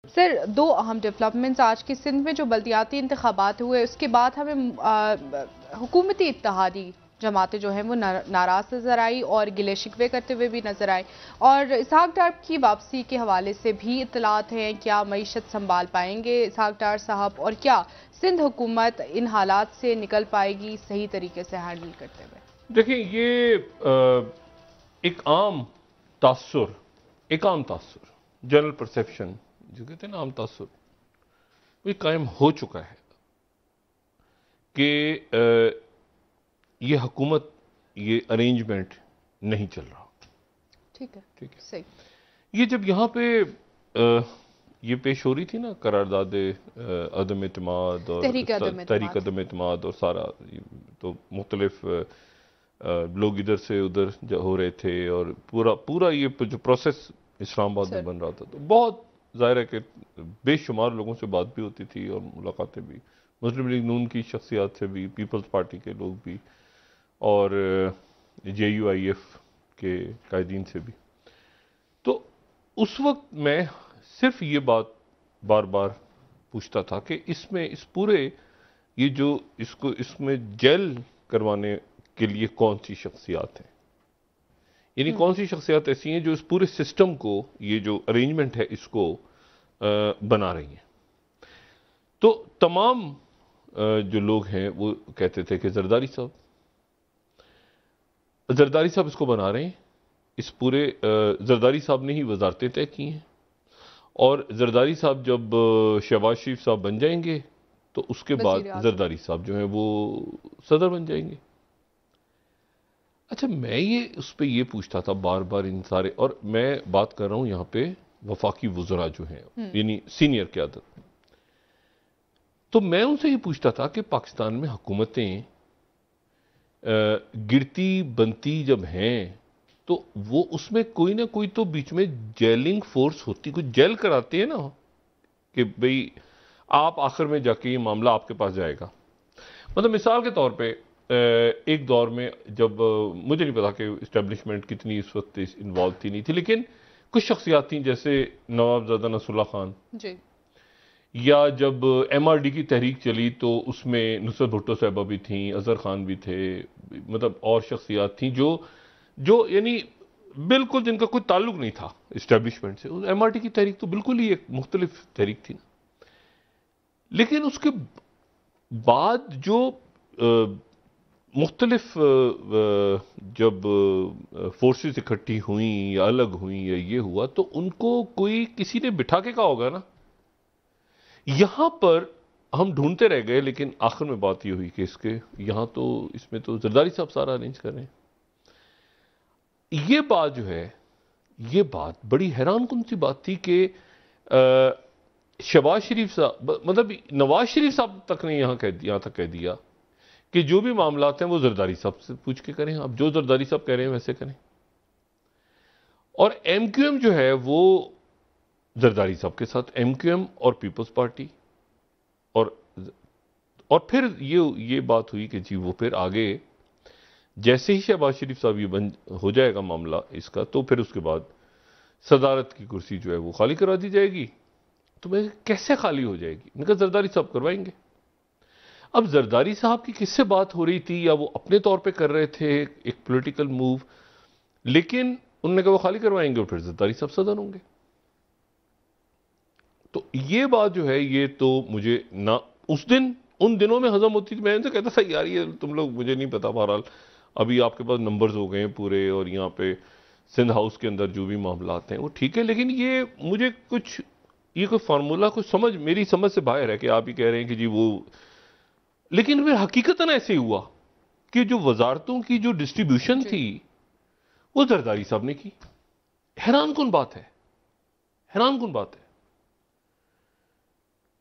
Sir, दो अहम developments आज के सिंध में जो बल्दियाती इंतखाबात हुए उसके बाद हमें हुकूमती इत्तेहादी जमातें जो हैं वो नाराज नजर आई और गिले शिकवे करते हुए भी नजर आए। और इसहाक डार की वापसी के हवाले से भी इत्तलात हैं। क्या मईशत संभाल पाएंगे इसहाक डार साहब, और क्या सिंध हुकूमत इन हालात से निकल पाएगी सही तरीके से हैंडल करते हुए? देखिए, ये एक आम तासुर जनरल परसेप्शन जो कहते हैं ना, आम तासुर, वो कायम हो चुका है कि ये हुकूमत, ये अरेंजमेंट नहीं चल रहा। ठीक है, ठीक है। सही। ये जब यहाँ पे ये पेश हो रही थी ना करारदाद अदम एतमाद और तहरीक अदम एतमाद और सारा, तो मुख्तलिफ लोग इधर से उधर हो रहे थे और पूरा पूरा ये जो प्रोसेस इस्लामाबाद में बन रहा था, तो बहुत जाहिर है कि बेशुमार लोगों से बात भी होती थी और मुलाकातें भी, मुस्लिम लीग नून की शख्सियात से भी, पीपल्स पार्टी के लोग भी, और JUIF के कायदीन से भी। तो उस वक्त मैं सिर्फ ये बात बार बार पूछता था कि इसमें, इस पूरे ये जो इसमें जेल करवाने के लिए कौन सी शख्सियात हैं, यानी कौन सी शख्सियात ऐसी हैं जो इस पूरे सिस्टम को, ये जो अरेंजमेंट है, इसको बना रही हैं। तो तमाम जो लोग हैं वो कहते थे कि जरदारी साहब इसको बना रहे हैं। इस पूरे जरदारी साहब ने ही वजारतें तय की हैं, और जरदारी साहब जब शहबाज शरीफ साहब बन जाएंगे तो उसके बाद जरदारी साहब जो हैं वो सदर बन जाएंगे। अच्छा, मैं ये उस पर ये पूछता था बार बार इन सारे, और मैं बात कर रहा हूं यहाँ पे वफाकी वुज़रा जो हैं, यानी सीनियर क़यादत, तो मैं उनसे ये पूछता था कि पाकिस्तान में हुकूमतें गिरती बनती जब हैं तो वो उसमें कोई ना कोई तो बीच में जेलिंग फोर्स होती, कुछ जेल कराते हैं ना, कि भाई आप आखिर में जाके ये मामला आपके पास जाएगा। मतलब मिसाल के तौर पे एक दौर में जब मुझे नहीं पता कि इस्टेब्लिशमेंट कितनी इस वक्त इन्वॉल्व थी नहीं थी, लेकिन कुछ शख्सियात थी जैसे नवाबजादा नसरुल्लाह खान जी, या जब MRD की तहरीक चली तो उसमें नुसरत भुट्टो साहबा भी थी, अजहर खान भी थे, मतलब और शख्सियात थी जो जो यानी बिल्कुल जिनका कोई ताल्लुक नहीं था इस्टेब्लिशमेंट से। MRD की तहरीक तो बिल्कुल ही एक मुख्तलिफ तहरीक थी। लेकिन उसके बाद जो मुख्तलिफ जब फोर्सेस इकट्ठी हुई या अलग हुई या ये हुआ, तो उनको कोई किसी ने बिठा के कहा होगा ना। यहां पर हम ढूंढते रह गए, लेकिन आखिर में बात ये हुई कि इसके यहां तो इसमें तो जरदारी साहब सारा अरेंज कर रहे हैं। ये बात जो है, ये बात बड़ी हैरान कुन सी बात थी कि शहबाज शरीफ साहब, मतलब नवाज शरीफ साहब तक ने यहां तक कह दिया कि जो भी मामलात हैं वो जरदारी साहब से पूछ के करें, आप जो जरदारी साहब कह रहे हैं वैसे करें। और MQM जो है वो जरदारी साहब के साथ, MQM और पीपल्स पार्टी, और फिर ये बात हुई कि जी वो फिर आगे जैसे ही शहबाज शरीफ साहब ये बन हो जाएगा मामला इसका, तो फिर उसके बाद सदारत की कुर्सी जो है वो खाली करा दी जाएगी। तो मैं कैसे खाली हो जाएगी? मैंने कहा जरदारी साहब करवाएंगे। अब जरदारी साहब की किससे बात हो रही थी, या वो अपने तौर पे कर रहे थे एक पॉलिटिकल मूव, लेकिन उन्होंने कहा वो खाली करवाएंगे और फिर जरदारी साहब सदर होंगे। तो ये बात जो है, ये तो मुझे ना उन दिनों में हजम होती थी। मैं इनसे कहता था यार ये तुम लोग, मुझे नहीं पता, बहरहाल अभी आपके पास नंबर्स हो गए हैं पूरे, और यहाँ पे सिंध हाउस के अंदर जो भी मामला आते हैं वो ठीक है, लेकिन ये मुझे कुछ, ये कोई फार्मूला, कुछ मेरी समझ से बाहर है कि आप ही कह रहे हैं कि जी वो, लेकिन फिर हकीकतन ऐसे हुआ कि जो वजारतों की जो डिस्ट्रीब्यूशन थी वो जरदारी साहब ने की। हैरान कुन बात है, हैरान कुन बात है।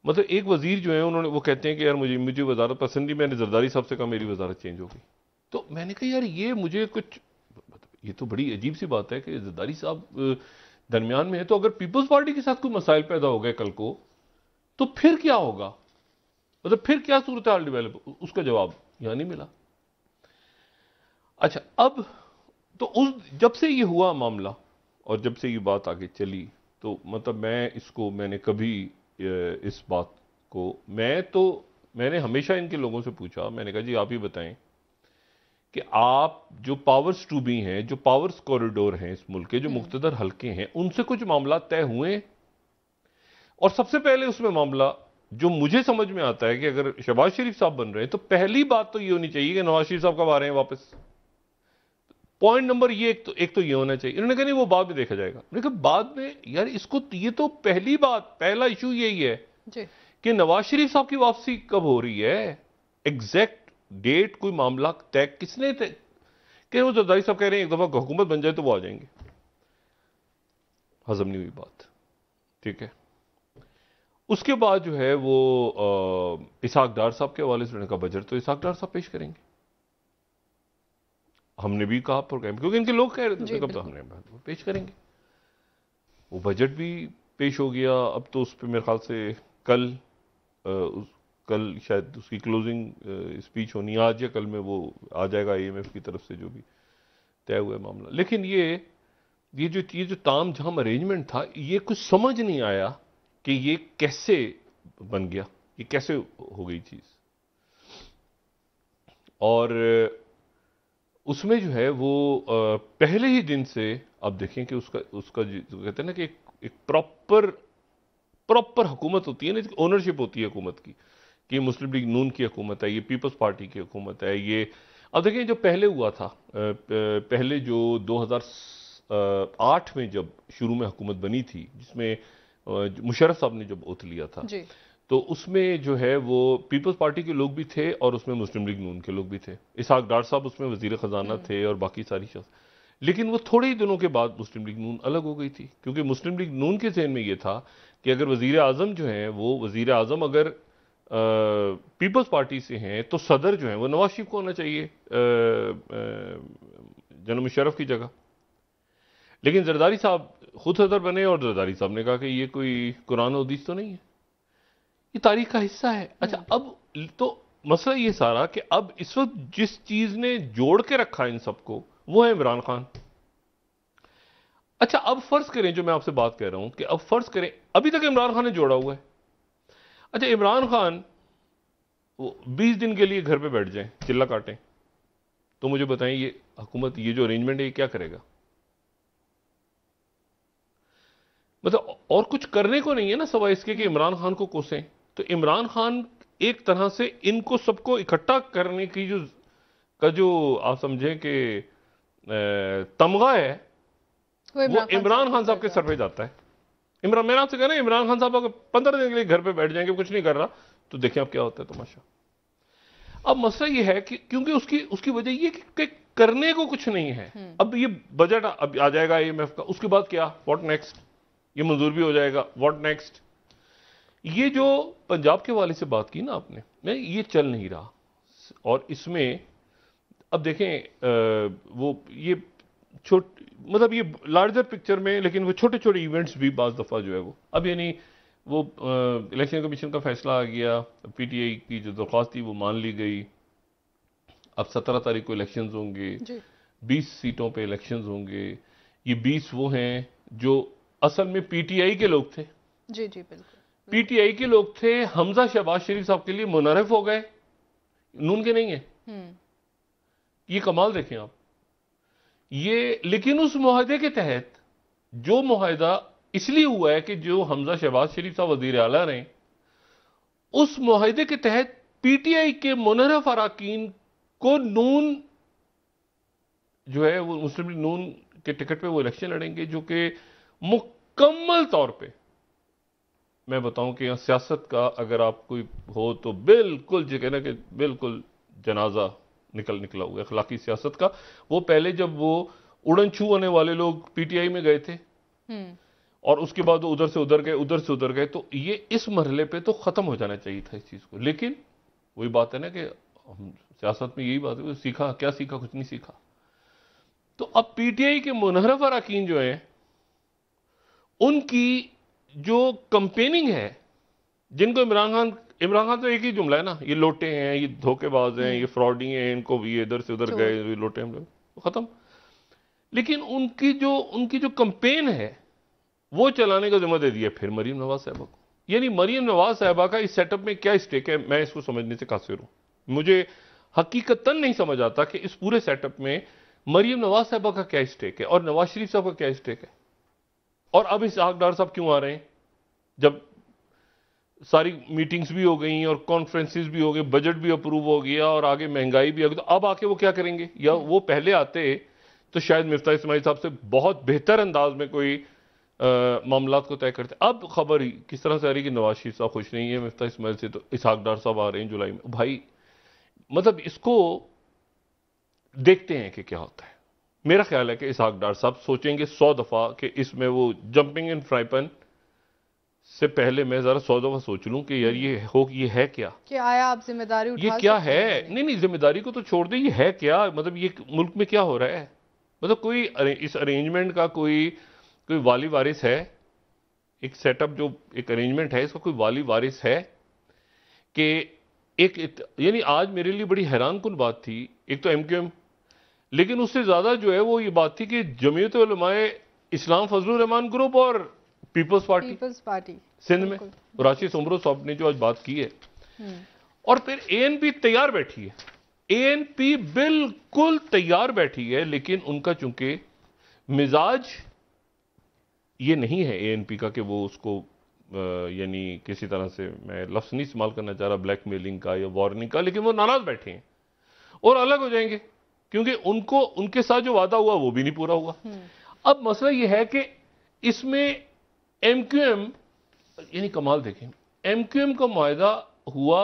मतलब एक वजीर जो है, उन्होंने, वो कहते हैं कि यार मुझे वजारत पसंद नहीं, मैंने जरदारी साहब से कहा मेरी वजारत चेंज हो गई। तो मैंने कहा यार ये मुझे कुछ, ये तो बड़ी अजीब सी बात है कि जरदारी साहब दरमियान में है, तो अगर पीपल्स पार्टी के साथ कोई मसाइल पैदा हो गए कल को, तो फिर क्या होगा? मतलब फिर क्या सूरत हाल डेवलप? उसका जवाब यहां नहीं मिला। अच्छा, अब तो जब से ये हुआ मामला और जब से ये बात आगे चली, तो मतलब मैंने कभी इस बात को मैंने हमेशा इनके लोगों से पूछा, मैंने कहा जी आप ही बताएं कि आप जो पावर्स टू बी हैं, जो पावर्स कॉरिडोर हैं इस मुल्क के, जो मुख्तदर हल्के हैं, उनसे कुछ मामला तय हुए? और सबसे पहले उसमें मामला जो मुझे समझ में आता है कि अगर शहबाज शरीफ साहब बन रहे हैं तो पहली बात तो ये होनी चाहिए कि नवाज शरीफ साहब कब आ रहे हैं वापस। पॉइंट नंबर ये एक तो ये होना चाहिए। इन्होंने कहा नहीं वो बाद में देखा जाएगा। मैंने कहा बाद में यार, इसको ये तो पहली बात, पहला इशू यही है कि नवाज शरीफ साहब की वापसी कब हो रही है, एग्जैक्ट डेट, कोई मामला तय किसने तय कि वो जरदारी साहब कह रहे हैं एक दफा हुकूमत बन जाए तो वो आ जाएंगे। हजम नहीं हुई बात, ठीक है। उसके बाद जो है वो इसहाक डार साहब के हवाले से उन्होंने कहा बजट तो इसहाक डार साहब पेश करेंगे। हमने भी कहा प्रोग्राम, क्योंकि इनके लोग कह रहे थे कब तो हमने पेश करेंगे। वो बजट भी पेश हो गया। अब तो उस पर मेरे ख्याल से कल शायद उसकी क्लोजिंग स्पीच होनी, आज या कल में वो आ जाएगा IMF की तरफ से जो भी तय हुआ मामला। लेकिन ये जो ताम झाम अरेंजमेंट था, ये कुछ समझ नहीं आया कि ये कैसे बन गया, ये कैसे हो गई चीज। और उसमें जो है वो पहले ही दिन से आप देखें कि उसका जो कहते हैं ना कि एक प्रॉपर हुकूमत होती है ना, ओनरशिप होती है हुकूमत की, कि मुस्लिम लीग नून की हुकूमत है, ये पीपल्स पार्टी की हुकूमत है। ये अब देखें जो पहले हुआ था, पहले जो 2008 में जब शुरू में हुकूमत बनी थी, जिसमें मुशर्रफ साहब ने जब ओथ लिया था, तो उसमें जो है वो पीपल्स पार्टी के लोग भी थे और उसमें मुस्लिम लीग नून के लोग भी थे। इसहाक डार साहब उसमें वजीर खजाना थे और बाकी सारी शख्स। लेकिन वो थोड़े ही दिनों के बाद मुस्लिम लीग नून अलग हो गई थी, क्योंकि मुस्लिम लीग नून के जहन में ये था कि अगर वजीर आजम जो हैं, वो वजीर आजम अगर पीपल्स पार्टी से हैं तो सदर जो है वो नवाज शरीफ को होना चाहिए जनरल मुशर्रफ की जगह। लेकिन जरदारी साहब खुद सदर बने और जरदारी साहब ने कहा कि ये कोई कुरान हदीस तो नहीं है, ये तारीख का हिस्सा है। अच्छा, अब तो मसला ये सारा कि अब इस वक्त जिस चीज ने जोड़ के रखा इन सबको वो है इमरान खान। अच्छा, अब फर्ज करें, जो मैं आपसे बात कह रहा हूं कि अब फर्ज करें अभी तक इमरान खान ने जोड़ा हुआ है। अच्छा, इमरान खान वो 20 दिन के लिए घर पे बैठ जाए, चिल्ला काटें, तो मुझे बताएं ये हुकूमत, ये जो अरेंजमेंट है, ये क्या करेगा? मतलब और कुछ करने को नहीं है ना, सवाए इसके कि इमरान खान को कोसें। तो इमरान खान एक तरह से इनको सबको इकट्ठा करने की जो आप समझें कि तमगा है, वो इमरान खान साहब के सर पे जाता है। मैंने आपसे कहा ना, इमरान खान साहब अगर 15 दिन के लिए घर पे बैठ जाएंगे, कुछ नहीं कर रहा, तो देखें अब क्या होता है तमाशा। अब मसला ये है कि क्योंकि उसकी वजह ये कि करने को कुछ नहीं है। अब ये बजट अब आ जाएगा IMF का, उसके बाद क्या, व्हाट नेक्स्ट? ये मंजूर भी हो जाएगा, व्हाट नेक्स्ट? ये जो पंजाब के वाले से बात की ना आपने, ये चल नहीं रहा। और इसमें अब देखें वो ये मतलब ये लार्जर पिक्चर में, लेकिन वो छोटे छोटे इवेंट्स भी बाज दफा जो है वो अब, यानी वो इलेक्शन कमीशन का फैसला आ गया, PTI की जो दरख्वास्त थी वो मान ली गई। अब 17 तारीख को इलेक्शंस होंगे, 20 सीटों पे इलेक्शंस होंगे। ये 20 वो हैं जो असल में PTI के लोग थे। जी बिल्कुल, PTI के लोग थे। हमजा शहबाज शरीफ साहब के लिए मुनारिफ हो गए, नून के नहीं है। ये कमाल देखें आप। ये लेकिन उस मुआहदे के तहत, जो मुआहदा इसलिए हुआ है कि जो हमजा शहबाज शरीफ साहब वजीर आला रहे, उस मुआहदे के तहत PTI के मुनहरफ अराकीन को नून जो है वो मुस्लिम लीग नून के टिकट पे वो इलेक्शन लड़ेंगे, जो कि मुकम्मल तौर पे मैं बताऊं कि यहां सियासत का अगर आप कोई हो तो बिल्कुल जो कहना कि बिल्कुल जनाजा निकला हुआ अखलाकी सियासत का। वो पहले जब वो उड़न छू होने वाले लोग PTI में गए थे और उसके बाद वो उधर से उधर गए, तो ये इस मरहले पे तो खत्म हो जाना चाहिए था इस चीज को। लेकिन वही बात है ना कि हम सियासत में यही बात है, सीखा क्या सीखा, कुछ नहीं सीखा। तो अब PTI के मुनहरफ अराकीन जो है, उनकी जो कंपेनिंग है, जिनको इमरान खान तो एक ही जुमला है ना, ये लोटे हैं, ये धोखेबाज हैं, ये फ्रॉडी हैं, इनको भी इधर से उधर गए, ये लोटे हम लोग, खत्म। लेकिन उनकी जो कंपेन है वो चलाने का जिम्मा दे दिया फिर मरीम नवाज साहबा को। यानी मरीम नवाज साहबा का इस सेटअप में क्या स्टेक है, मैं इसको समझने से कासिर हूं। मुझे हकीकतन नहीं समझ आता कि इस पूरे सेटअप में मरीम नवाज साहबा का क्या स्टेक है और नवाज शरीफ साहब का क्या स्टेक है। और अब इसहाक डार साहब क्यों आ रहे हैं, जब सारी मीटिंग्स भी हो गई और कॉन्फ्रेंसेस भी हो गए, बजट भी अप्रूव हो गया और आगे महंगाई भी आ गई, तो अब आके वो क्या करेंगे? या वो पहले आते तो शायद मिफ्ताह इस्माइल साहब से बहुत बेहतर अंदाज में कोई मामलात को तय करते। अब खबर ही किस तरह से आ रही कि नवाज शरीफ साहब खुश नहीं है मिफ्ताह इस्माइल से, तो इसहाक डार साहब आ रहे हैं जुलाई में। भाई मतलब इसको देखते हैं कि क्या होता है। मेरा ख्याल है कि इसहाक डार साहब सोचेंगे 100 दफा कि इसमें वो जंपिंग इन फ्राइपन से पहले मैं जरा 100 दफा सोच लूं कि यार ये है क्या कि आया आप जिम्मेदारी उठा ये क्या है। नहीं, जिम्मेदारी को तो छोड़ दे, ये है क्या, मतलब ये मुल्क में क्या हो रहा है। मतलब कोई इस अरेंजमेंट का कोई वाली वारिस है, एक सेटअप जो एक अरेंजमेंट है इसका कोई वाली वारिस है कि यानी आज मेरे लिए बड़ी हैरान कुन बात थी, एक तो MQM, लेकिन उससे ज्यादा जो है वो ये बात थी कि जमीयत उलमाए इस्लाम फजलुर रहमान ग्रुप और पीपल्स पार्टी सिंध में राशिद उमरो साहब ने जो आज बात की है, और फिर ANP तैयार बैठी है, ANP बिल्कुल तैयार बैठी है, लेकिन उनका चूंकि मिजाज ये नहीं है ANP का कि वो उसको यानी किसी तरह से, मैं लफ्ज नहीं इस्तेमाल करना चाह रहा ब्लैकमेलिंग का या वार्निंग का, लेकिन वो नाराज बैठे हैं और अलग हो जाएंगे क्योंकि उनको उनके साथ जो वादा हुआ वो भी नहीं पूरा हुआ। अब मसला ये है कि इसमें MQM यानी कमाल देखें, MQM का मुआहदा हुआ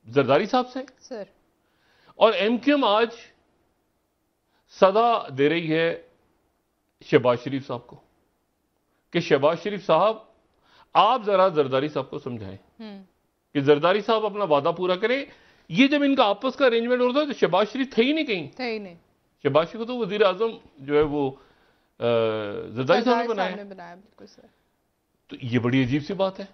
जरदारी साहब से सर, और MQM आज सदा दे रही है शहबाज शरीफ साहब को कि शहबाज शरीफ साहब आप जरा जरदारी साहब को समझाएं कि जरदारी साहब अपना वादा पूरा करें। ये जब इनका आपस का अरेंजमेंट होता है तो शहबाज शरीफ थे ही नहीं कहीं, थे ही नहीं। शहबाज शरीफ को तो वजीर आजम जो है वो जरदारी साहब ने बनाया। बिल्कुल सर। तो ये बड़ी अजीब सी बात है